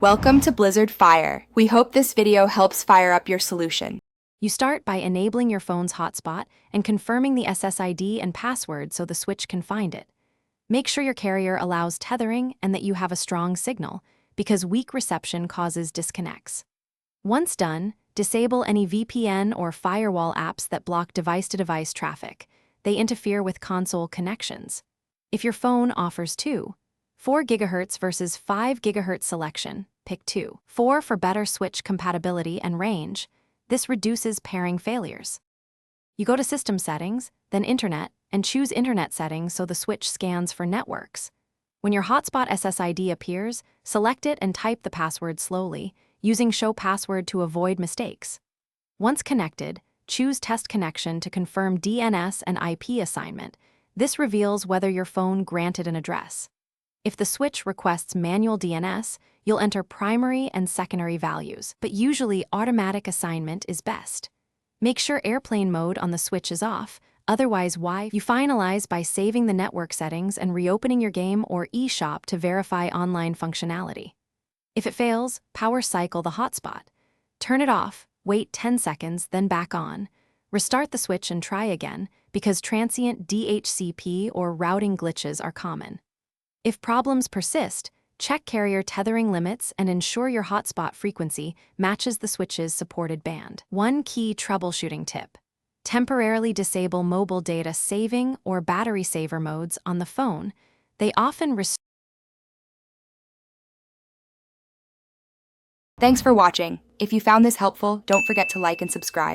Welcome to Blizzard Fire. We hope this video helps fire up your solution. You start by enabling your phone's hotspot and confirming the SSID and password so the switch can find it. Make sure your carrier allows tethering and that you have a strong signal, because weak reception causes disconnects. Once done, disable any VPN or firewall apps that block device-to-device traffic. They interfere with console connections. If your phone offers 4 GHz versus 5 GHz selection, pick 2. 4 for better switch compatibility and range. This reduces pairing failures. You go to System Settings, then Internet, and choose Internet Settings so the switch scans for networks. When your hotspot SSID appears, select it and type the password slowly, using Show Password to avoid mistakes. Once connected, choose Test Connection to confirm DNS and IP assignment. This reveals whether your phone granted an address. If the switch requests manual DNS, you'll enter primary and secondary values, but usually automatic assignment is best. Make sure airplane mode on the switch is off, otherwise you finalize by saving the network settings and reopening your game or eShop to verify online functionality. If it fails, power cycle the hotspot. Turn it off, wait 10 seconds, then back on. Restart the switch and try again, because transient DHCP or routing glitches are common. If problems persist, check carrier tethering limits and ensure your hotspot frequency matches the switch's supported band. One key troubleshooting tip: temporarily disable mobile data saving or battery saver modes on the phone. They often Thanks for watching. If you found this helpful, don't forget to like and subscribe.